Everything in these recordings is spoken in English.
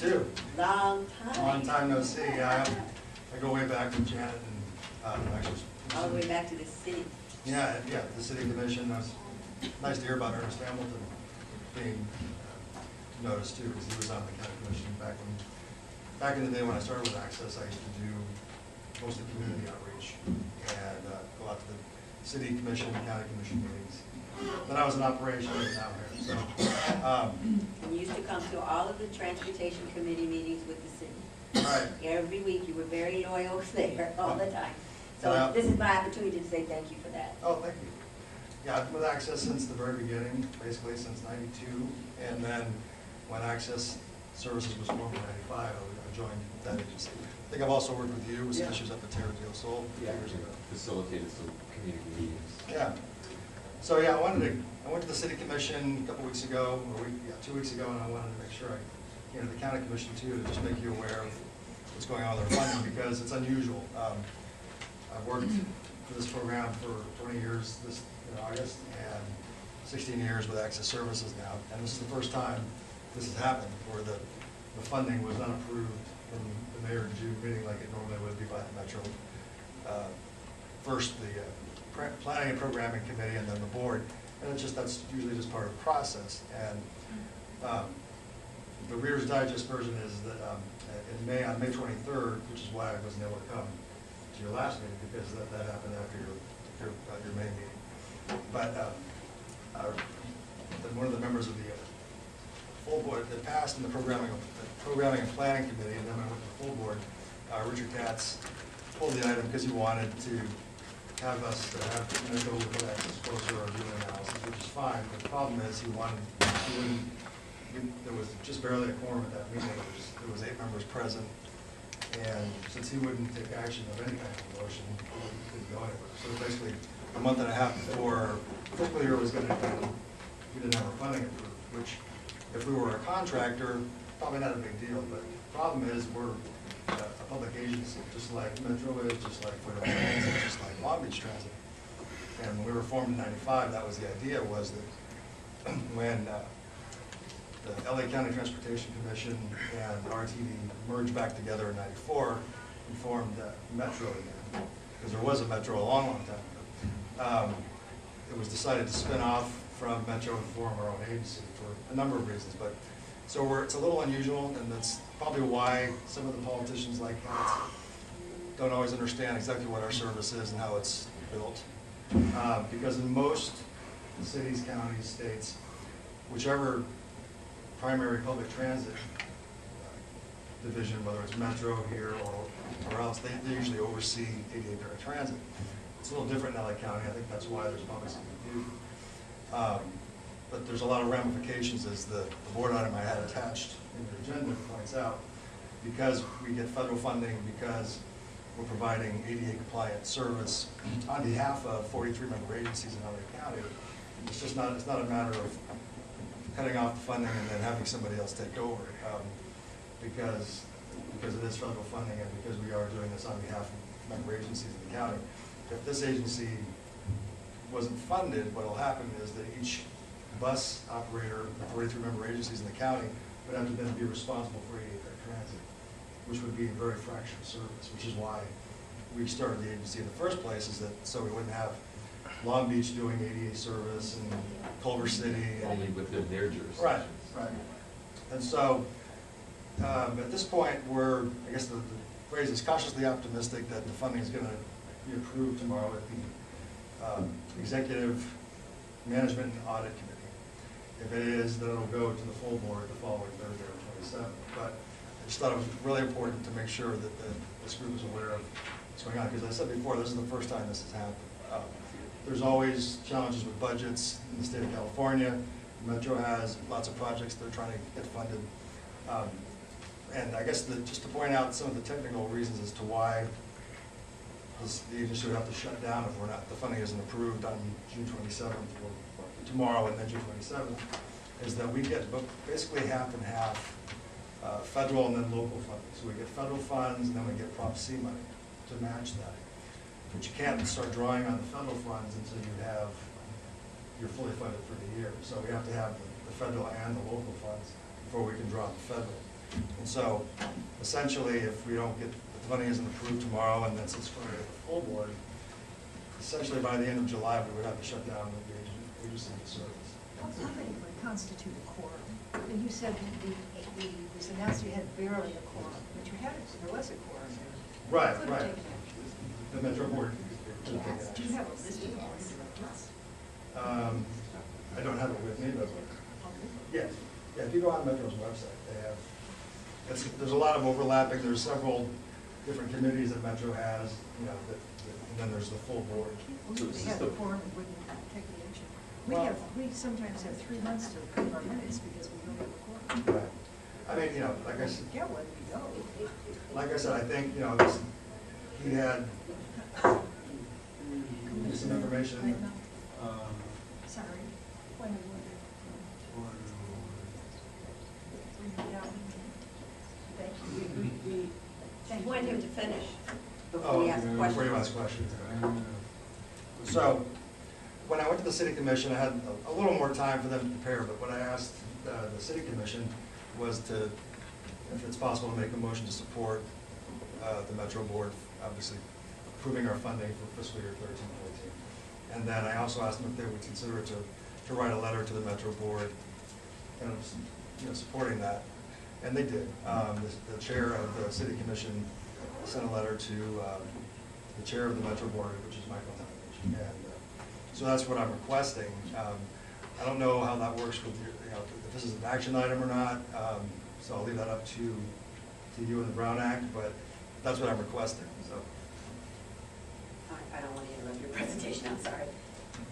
too. Long time. Long time no see. I go way back with Janet and actually. All the way back to the city. Yeah, the city commission. It was nice to hear about Ernest Hamilton being noticed too, because he was on the county commission back in the day when I started with Access. I used to do mostly community outreach and go out to the city commission, county commission meetings. Then I was in operations down here. So, And you used to come to all of the transportation committee meetings with the city. right. Every week, you were very loyal there all the time. So this is my opportunity to say thank you for that. Oh, thank you. Yeah, I've been with Access since the very beginning, basically since '92, and then when Access Services was formed in '95, I joined that agency. I think I've also worked with you with some issues up at Terra Deal Sol a few years ago. Facilitated some community meetings. Yeah. So yeah, I went to the city commission a couple weeks ago, or 2 weeks ago, and I wanted to make sure I came to the county commission too, to just make you aware of what's going on with their funding, because it's unusual. I've worked for this program for 20 years this August, and 16 years with Access Services now, and this is the first time this has happened, where the funding was unapproved from the May or June meeting like it normally would be by the Metro. First the Planning and Programming Committee, and then the board, and that's usually just part of the process. And the Reader's Digest version is that on May 23rd, which is why I wasn't able to come to your last meeting, because that happened after your May meeting. But one of the members of the full board that passed in the Programming and Planning Committee, and then I went to the full board, Richard Katz pulled the item because he wanted to have us to have go with Access closer or do an analysis, which is fine. But the problem is there was just barely a quorum at that meeting. There was 8 members present, and since he wouldn't take action of any kind of motion, we couldn't go anywhere. So basically, a month and a half before fiscal year was going to end, we didn't have our funding approved, which if we were a contractor, probably not a big deal. But the problem is we're a public agency, just like Metro is, just like Federal Transit, just like Long Beach Transit. And when we were formed in '95, that was the idea, was that when the LA County Transportation Commission and RTD merged back together in '94, we formed Metro again, because there was a Metro a long, long time ago. It was decided to spin off from Metro and form our own agency for a number of reasons. But so it's a little unusual, and that's probably why some of the politicians like Katz don't always understand exactly what our service is and how it's built. Because in most cities, counties, states, whichever primary public transit division, whether it's Metro here or else, they usually oversee ADA paratransit. It's a little different in LA County. I think that's why there's probably some confusion. But there's a lot of ramifications, as the board item I had attached in the agenda points out. Because we get federal funding, because we're providing ADA compliant service on behalf of 43 member agencies in LA County, it's not a matter of cutting off the funding and then having somebody else take over, because it is federal funding, and because we are doing this on behalf of member agencies in the county. If this agency wasn't funded, what will happen is that each bus operator, the 43 member agencies in the county, would have to then be responsible for ADA transit, which would be a very fractional service, which is why we started the agency in the first place, is that so we wouldn't have Long Beach doing ADA service and Culver City. Only within their jurisdiction. Right, right. And so at this point, I guess the phrase is cautiously optimistic that the funding is going to be approved tomorrow at the Executive Management and Audit Committee. If it is, then it'll go to the full board the following Thursday, the 27th. But I just thought it was really important to make sure that this group is aware of what's going on. Because as I said before, this is the first time this has happened. There's always challenges with budgets in the state of California. Metro has lots of projects they're trying to get funded. And I guess just to point out some of the technical reasons as to why the agency would have to shut down if the funding isn't approved on June 27th or tomorrow and then June 27th, is that we get basically half and half federal and then local funding. So we get federal funds and then we get Prop C money to match that. But you can't start drawing on the federal funds until you're fully funded for the year. So we have to have the federal and the local funds before we can draw on the federal. And so essentially, if we don't get, if the funding isn't approved tomorrow and then it's for the full board, essentially by the end of July, we would have to shut down the agency of service. How many would constitute a quorum? And you said it was announced you had barely a quorum, but you had, there was a quorum there. Right, Could have right. taken action. The Metro Board. Do you have a list of all the directors? I don't have it with me, but yes. Yeah, if you go on Metro's website, they have, there's a lot of overlapping. There's several different committees that Metro has, you know, and then there's the full board. So If this they is had a the- quorum, it wouldn't take the action. Well- We sometimes have 3 months to approve our minutes because we don't have a quorum. Right. I mean, you know, like I said, Yeah, whether we go. like I said, I think, you know, he had some information. Sorry. Point of order. Thank you. I want him to finish Oh, before we ask before you questions. ask questions. So, when I went to the city commission, I had a little more time for them to prepare, but what I asked the city commission was to, if it's possible, to make a motion to support the Metro Board, obviously approving our funding for fiscal year 13-14. And then I also asked them if they would consider it to write a letter to the Metro Board, kind of, you know, supporting that. And they did. The chair of the city commission sent a letter to the chair of the Metro Board, which is Michael Tonich. And so that's what I'm requesting. I don't know how that works with your, you know, if this is an action item or not, so I'll leave that up to you and the Brown Act, but that's what I'm requesting, so. I don't want to interrupt your presentation, I'm sorry.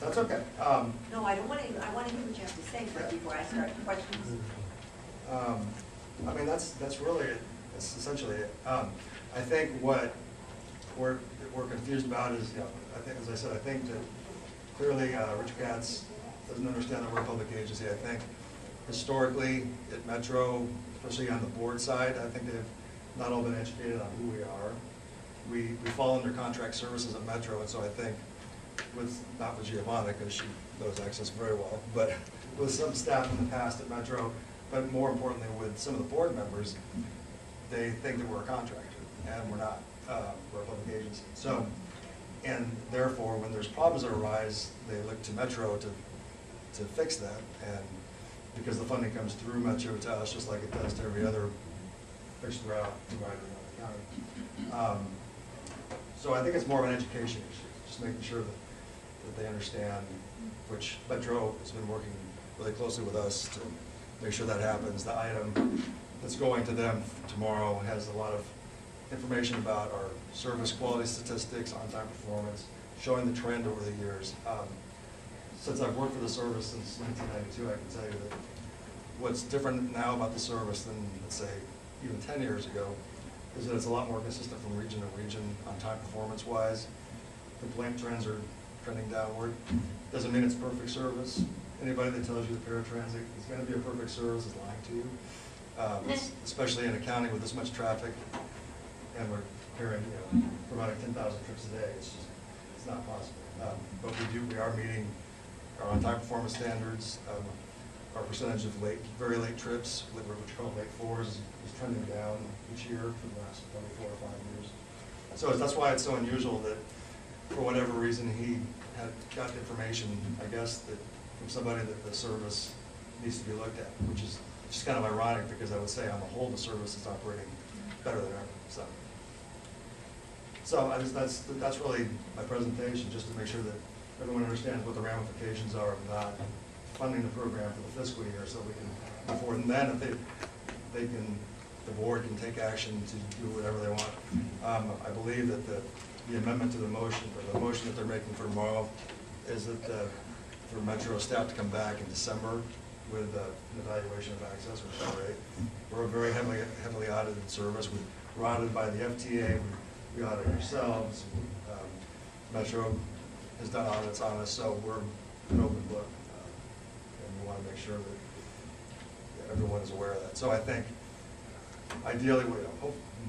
That's okay. No, I don't want to, I want to hear what you have to say first before I start questions. I mean, that's really it. That's essentially it. I think what we're confused about is, you know, I think, as I said, I think that clearly Rich Katz doesn't understand that we're a public agency. I think historically at Metro, especially on the board side, I think they've not all been educated on who we are. We fall under contract services at Metro, and so I think with, not with Giovanna, because she knows Access very well, but with some staff in the past at Metro, but more importantly with some of the board members, they think that we're a contractor, and we're not. We're a public agency. So, and therefore, when there's problems that arise, they look to Metro to fix that, and because the funding comes through Metro to us, just like it does to every other fixed route provider in the county. So I think it's more of an education issue, just making sure that they understand, which Metro has been working really closely with us to make sure that happens. The item that's going to them tomorrow has a lot of information about our service quality statistics, on-time performance, showing the trend over the years. Since I've worked for the service since 1992, I can tell you that what's different now about the service than, let's say, even 10 years ago, is that it's a lot more consistent from region to region on-time performance-wise. Complaint trends are trending downward. Doesn't mean it's perfect service. Anybody that tells you that paratransit is going to be a perfect service is lying to you, especially in a county with this much traffic, and we're carrying, you know, providing 10,000 trips a day. It's just, it's not possible. But we are meeting our on-time performance standards. Our percentage of very late trips, which we call late fours, is trending down each year for the last probably 4 or 5 years. So that's why it's so unusual that, for whatever reason, he had got information, I guess, that from somebody that the service needs to be looked at, which is just kind of ironic, because I would say on the whole the service is operating better than ever. So that's really my presentation, just to make sure that everyone understands what the ramifications are of not funding the program for the fiscal year, so we can move forward. And then if they can, the board can take action to do whatever they want. I believe that the amendment to the motion, or the motion that they're making for tomorrow, is that for Metro staff to come back in December with an evaluation of access, which is great. We're a very heavily audited service. We're audited by the FTA. We audit ourselves. Metro has done audits on us, so we're an open book. And we want to make sure that everyone is aware of that. So I think, ideally,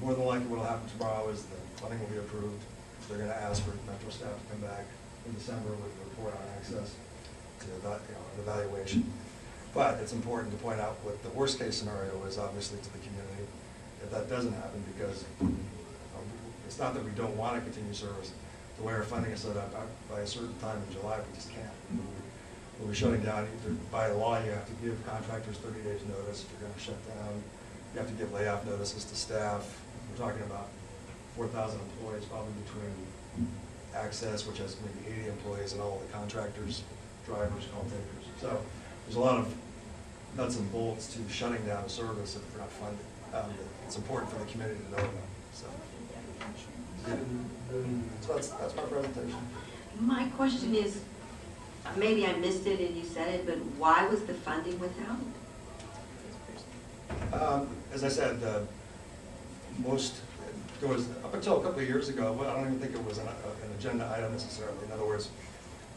more than likely what will happen tomorrow is the funding will be approved. They're going to ask for Metro staff to come back in December with a report on access to an evaluation. But it's important to point out what the worst case scenario is, obviously, to the community, if that doesn't happen, because it's not that we don't want to continue service. The way our funding is set up, by a certain time in July, we just can't. We'll be shutting down. Either by law, you have to give contractors 30 days notice if you're going to shut down. You have to give layoff notices to staff. We're talking about 4,000 employees, probably between Access, which has maybe 80 employees, and all the contractors, drivers, call takers. So there's a lot of nuts and bolts to shutting down a service if we're not funded. It's important for the community to know about. So, that's my presentation. My question is, maybe I missed it and you said it, but why was the funding withheld? As I said, there was, up until a couple of years ago, well, I don't even think it was an agenda item necessarily. In other words,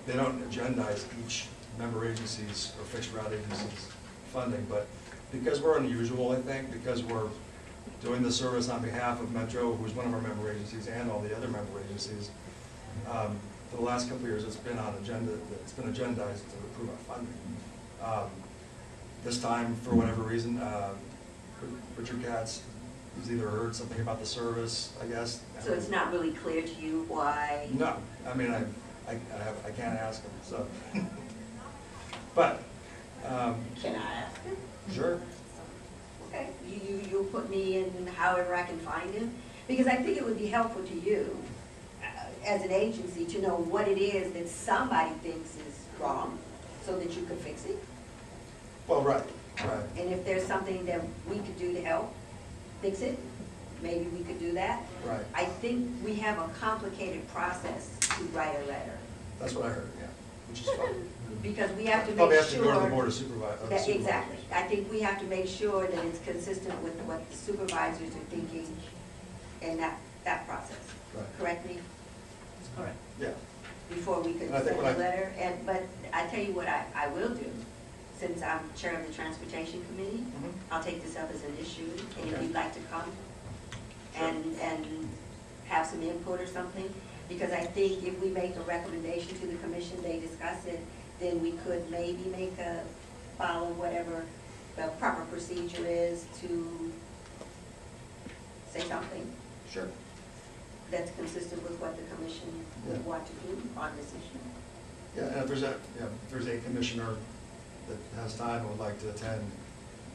they don't agendize each member agency's or fixed route agency's funding, but because we're unusual, I think, because we're doing the service on behalf of Metro, who's one of our member agencies, and all the other member agencies, for the last couple of years, it's been on agenda. It's been agendized to approve our funding. This time, for whatever reason, Richard Katz has either heard something about the service, I guess. So it's not really clear to you why? No, I mean, I can't ask him, so. But. Can I ask him? Sure. Okay, you'll put me in however I can find him? Because I think it would be helpful to you, as an agency, to know what it is that somebody thinks is wrong, so that you could fix it. Well, right. And if there's something that we could do to help fix it, maybe we could do that. Right. I think we have a complicated process to write a letter. That's what I heard, yeah, which is fine. Because we have to make sure. Probably have to go to the board of supervisors. Exactly. I think we have to make sure that it's consistent with what the supervisors are thinking in that process. Right. Correct me? Correct. Yeah. Before we could And I send think a what letter. But I tell you what I will do, since I'm chair of the transportation committee, Mhm. I'll take this up as an issue, and if Okay. you'd like to come Sure. and have some input or something, because I think if we make a recommendation to the commission, they discuss it, then we could maybe follow whatever the proper procedure is to say something Sure. that's consistent with what the commission would Yeah. want to do on this issue. Yeah, and if there's a commissioner that has time and would like to attend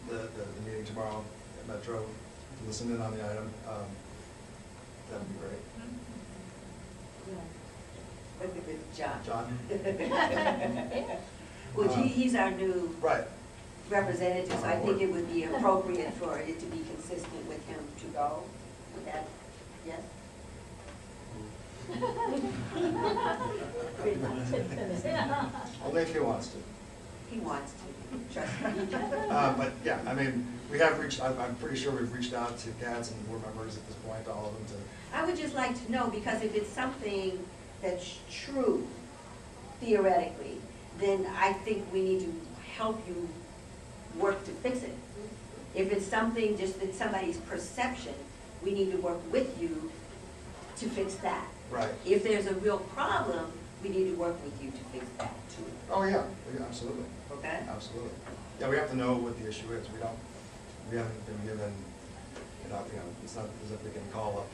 the meeting tomorrow at Metro to listen in on the item, that would be great. John. John? Well, he's our new Right. representative, so I think it would be appropriate for it to be consistent with him to go. Would that, yes? Only if he wants to. He wants to, trust me. But yeah, I mean, we have reached, I'm pretty sure we've reached out to CATS and board members at this point, all of them to. I would just like to know, because if it's something that's true theoretically, then I think we need to help you work to fix it. If it's something just that somebody's perception, we need to work with you to fix that. Right. If there's a real problem, we need to work with you to fix that too. Oh, yeah, absolutely. Okay? Absolutely. Yeah, we have to know what the issue is. We haven't been given, it's not as if we can call up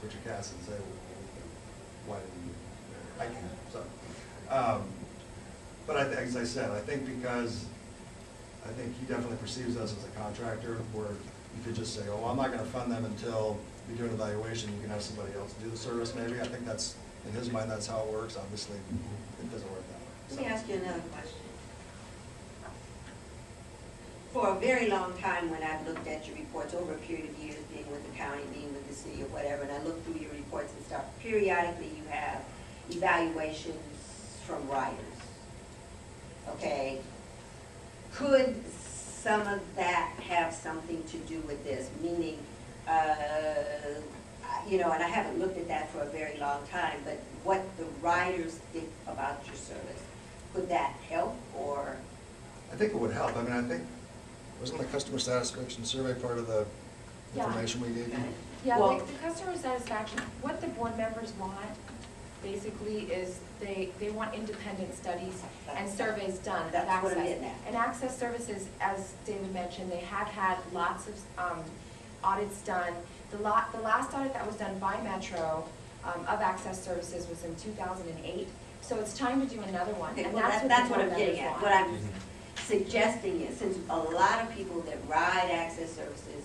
Richard Cass and say, well, why didn't you? I can't, so. But as I said, I think because, I think he definitely perceives us as a contractor where you could just say, oh, I'm not gonna fund them until you do an evaluation, you can have somebody else do the service maybe. I think that's, in his mind, that's how it works. Obviously, it doesn't work that way. Let me ask you another question. For a very long time, when I've looked at your reports over a period of years, being with the county, being with the city or whatever, and I look through your reports and stuff, periodically you have evaluations from riders. Okay? Could some of that have something to do with this? Meaning, and I haven't looked at that for a very long time, but what the riders think about your service, could that help or? I think it would help. I mean, I think, wasn't the customer satisfaction survey part of the information we gave you? Yeah, Well- the customer satisfaction, what the board members want basically is they want independent studies and surveys done of That's what I'm access. getting at. And access services, as David mentioned, they have had lots of audits done. The last audit that was done by Metro of access services was in 2008. So it's time to do another one. Okay, And well, that's that's what what the I'm board getting at. members What want. I'm suggesting is, since a lot of people that ride access services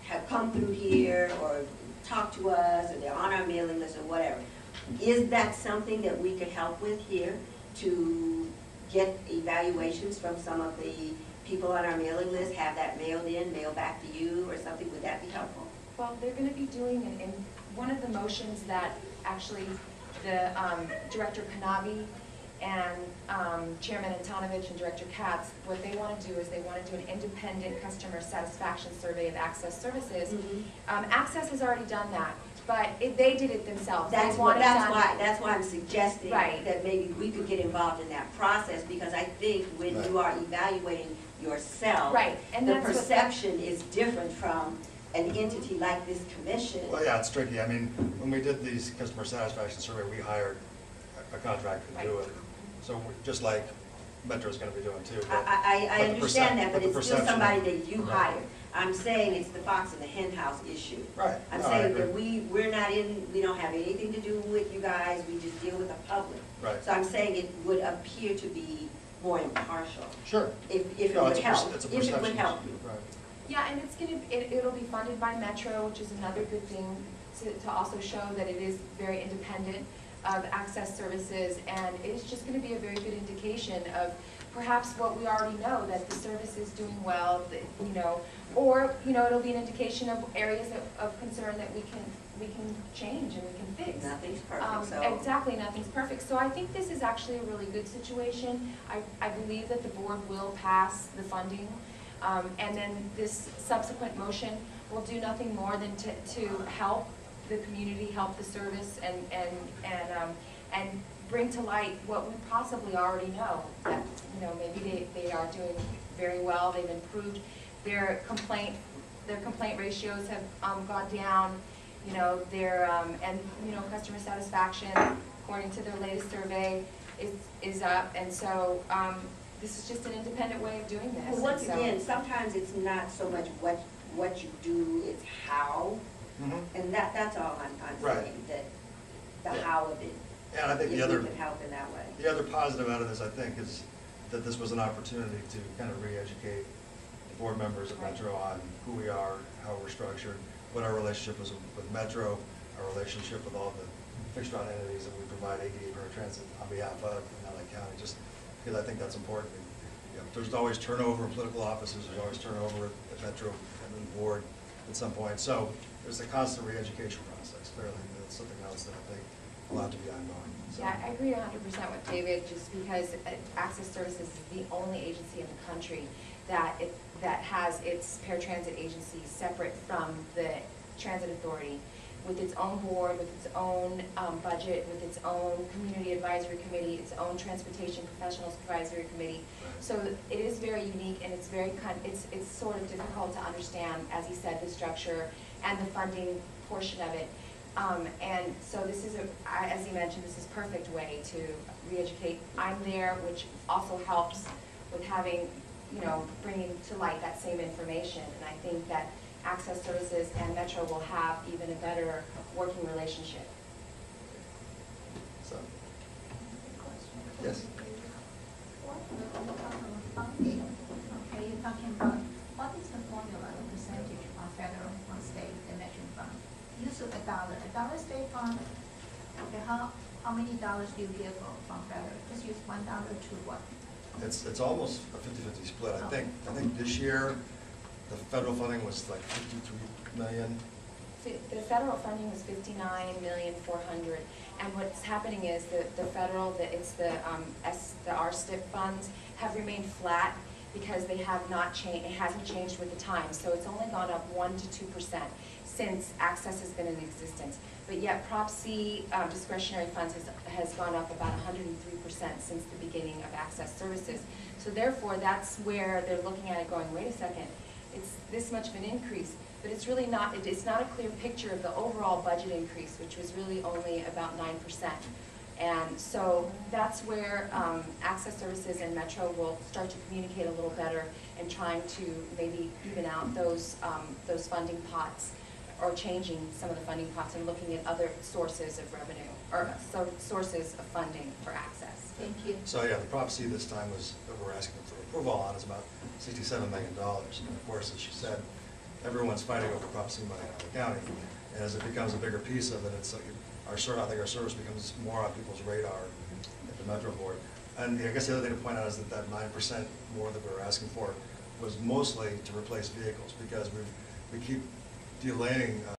have come through here or talked to us, or they're on our mailing list or whatever, is that something that we could help with here to get evaluations from some of the people on our mailing list, have that mailed in, mailed back to you or something? Would that be helpful? Well, they're going to be doing, in one of the motions that actually the Director Kanavi and Chairman Antonovich and Director Katz, what they want to do is they want to do an independent customer satisfaction survey of access services. Access has already done that, but they did it themselves. That's They want it done- why I'm suggesting Right. that maybe we could get involved in that process, because I think when you are evaluating yourself, Right, and the that's what- perception is different from an entity like this commission. Well, yeah, it's tricky. I mean, when we did these customer satisfaction survey, we hired a contractor to do it. So just like Metro's gonna be doing too. but- I but the understand that, percep- but the it's still perception- somebody that you Right. hired. I'm saying it's the fox and the hen house issue. Right. I'm No, I saying agree. that we're not in, we don't have anything to do with you guys, we just deal with the public. Right. So I'm saying it would appear to be more impartial, Sure. if it No, would it's a help, it's a if it would perception help issue. you. Right. Yeah, and it'll be funded by Metro, which is another good thing to also show that it is very independent of access services, and it's just gonna be a very good indication of perhaps what we already know, that the service is doing well, that, or, it'll be an indication of areas of concern that we can change and we can fix. Nothing's perfect, so. Exactly, nothing's perfect. So I think this is actually a really good situation. I believe that the board will pass the funding. And then this subsequent motion will do nothing more than to help the community, help the service, and bring to light what we possibly already know. That, maybe they are doing very well, they've improved their complaint ratios have gone down, customer satisfaction, according to their latest survey, is up. And so, this is just an independent way of doing this. Well, once And so- again, sometimes it's not so much what you do, it's how, Mhm. and that's all I'm Right. saying, that the Yeah. how of it. And I think if the other, we can help in that way. the other positive out of this, I think, is that this was an opportunity to kind of re-educate the board members of Metro on who we are, how we're structured, what our relationship is with Metro, our relationship with all the fixed-route entities that we provide ADA paratransit on behalf of in LA County, just because I think that's important. There's always turnover in political offices, there's always turnover at Metro and the board at some point. So there's a constant re-education process, clearly. That's something else that I think will have to be ongoing. So- Yeah, I agree 100% with David, just because Access Services is the only agency in the country that has its paratransit agency separate from the Transit Authority, with its own board, with its own budget, with its own community advisory committee, its own transportation professionals advisory committee. So it is very unique, and it's it's sort of difficult to understand, as he said, the structure and the funding portion of it. And so this is, as he mentioned, this is a perfect way to re-educate. I'm there, which also helps with having, bringing to light that same information. And I think that Access Services and Metro will have even a better working relationship. So, yes. Okay, you're talking about what is the formula, the percentage on federal, on state, and matching fund? Use of $1 state fund. Okay, how many dollars do you get from federal? Just use $1 to what? It's almost a 50-50 split. I think this year, the federal funding was like 53 million. The federal funding was $59,400,000, and what's happening is the federal, the RSTIP funds have remained flat because they have not changed. It hasn't changed with the times, so it's only gone up 1 to 2% since Access has been in existence. But yet Prop C discretionary funds has gone up about 103% since the beginning of Access Services. So therefore, that's where they're looking at it going, wait a second, it's this much of an increase, but it's really not, it's not a clear picture of the overall budget increase, which was really only about 9%. And so that's where Access Services and Metro will start to communicate a little better and trying to maybe even out those funding pots, or changing some of the funding pots and looking at other sources of revenue, or sources of funding for access. Thank you. So yeah, the Prop C this time was, that we're asking for approval on, is about $67 million. And of course, as she said, everyone's fighting over Prop C money out of the county. And as it becomes a bigger piece of it, it's like I think our service becomes more on people's radar at the Metro Board. And I guess the other thing to point out is that 9% more that we were asking for was mostly to replace vehicles, because we keep delaying